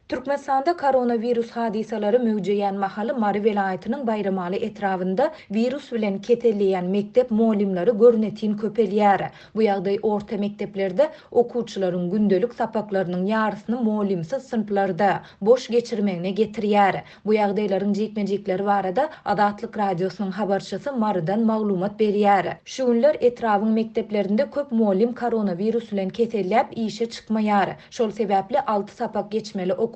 Türkmenistanda koronavirus hadisalary möwjeýän mahaly Mary welaýatynyň Bayramaly etrafynda virus bilen ketelleýän mektep molimlary görnetin köpelýär. Bu ýagdaý orta mekteplerde okuwçylaryň gündelik sapaklarynyň ýarysyny molimsiz sınıflarda boş geçirmegine getirýär. Bu ýagdaýlaryň jekmejekleri barada Adatlyk radiosynyň habarçysy Marydan maglumat berýär. Şu günler etrawyň mekteplerinde köp molim koronavirus bilen ketelläp işe çykmaýar. Şol sebäpli 6 sapak geçmeli okuwçylaryň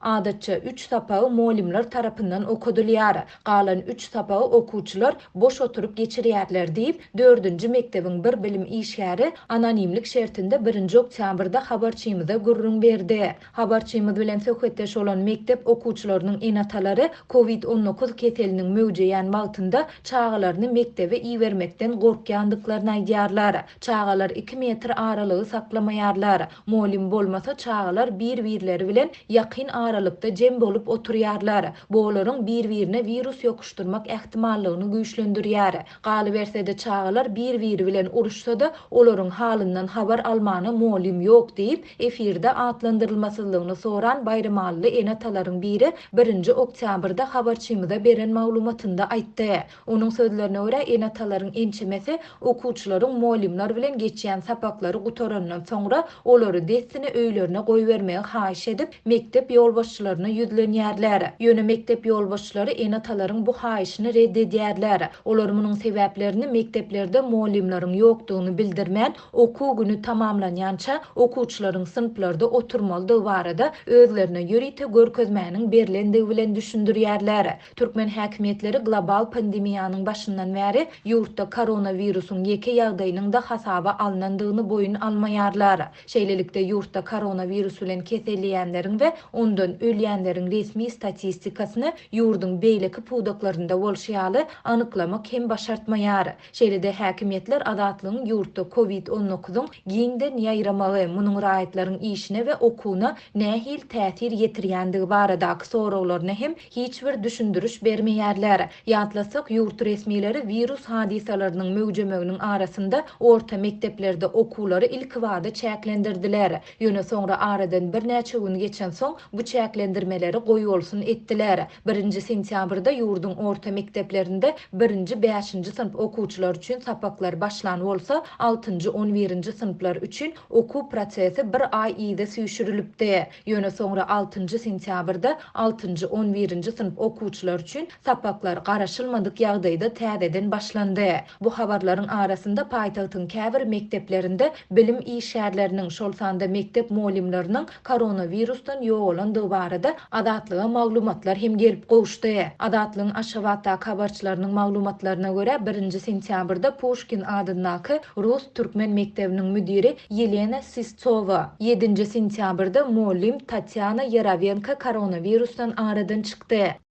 adatça 3 sapagy molimler tarapyndan okudylýar. Galan 3 sapagy okuwçylar boş oturup geçirýärler diýip 4-nji mektebiň bir bilim işgäri anonimlik şertinde 1-nji oktýabrda habarçymyza gurrun berdi. Habarçymyz bilen söhbetdeş olan mektep okuwçylarynyň enatalary COVID-19 keteliniň möwjeýän wagtynda çağalaryny mektebe iýermekden gorkýandyklaryny aýdýarlar. Çağalar 2 metr aralygy saklamaýarlar. Molim bolmasa çağalar bir-birleri bilen ýakyn aralykda jem bolup oturýarlar. Bu olaryň bir-birine virus ýokuşdurmak ähtimallygyny güýçlendirýär. Galy bersede çağalar bir-biri bilen uruşsa-da olaryň halyndan habar almany molim ýok diýip efirde atlandyrylmasynlygyny soran Bayramaly enatalaryň biri 1-nji oktýabrda habarçymyza beren maglumatynda aýtdy. Onuň sözlerine görä enatalaryň ençemesi okuwçylaryň molimler bilen geçýän sapaklary gutarandan soňra olary destini öýlerine goýbermegi haýyş edip mektep ýolbaşçylaryna ýüzlenýärler. Ýöne mektep ýolbaşçylary enatalaryň bu haýyşyny reddedýärler. Olar munyň sebäplerini mekteplerde molimlaryň ýokdugyny bildirmän okuw güni tamamlanýança okuwçylaryň sınıflarda oturmaldygy barada özlerine ýörite görkezmäniň berilendigi bilen düşündirýärler. Türkmen häkimetleri global pandemiýanyň başyndan bäri ýurtda koronavirusyň ýeke ýagdaýynyň da hasaba alınandygyny boyun almaýarlar. Şeýlelikde ýurtda koronavirus bilen keselleýänleriň we ondan ölýänleriň resmi statistikasyny ýurdun beýleki puwdaklarynda bolşýaly anyklamak hem başartmaýar. Şeýlede häkimetler adatlygyň ýurtda COVID-19-yň giňden ýaýramagy, munyň raýatlaryň işine we okuwuna nähil täsir ýetirýändigi baradaky sorawlaryna hem hiç bir düşündürüş bermeýärler. Ýatlasak ýurt resmileri virus hadisalarynyň möwjemeginiň arasynda orta mekteplerde okuwlary ilk wada çäklendirdiler. Ýöne soňra aradan bir näçe gün geçen soň bu çäklendirmeleri goýulsun etdiler. 1-nji sentýabrda ýurdun orta mekdeplerinde 1-nji 5-nji sınıf okuwçylar üçin sapaklar başlanyp bolsa 6-njy 11-nji sınıflar üçin okuw prosesi 1 ay ýyda süýşürilipdi. Ýöne soňra 6-njy sentýabrda 6-njy 11-nji sınıf okuwçylar üçin sapaklar garaşylmadyk ýagdaýda täzeden başlandy. Bu habarlaryň arasynda paýtagtyň käbir mekteplerinde bilim işgärleriniň şol sanda mektep molimleriniň koronavirusdan ýoğulandygy barada adatlyga maglumatlar hem gelip gowuşdy. Adatlygyň aşawatda habarçylarynyň maglumatlaryna görä 1-nji sentýabrda Pushkin adyndaky Rus türkmen mektebiniň müdiri Yelena Sistsova, 7-nji sentýabrda molim Tatyana Yaravenka koronavirusdan aradan çykdy.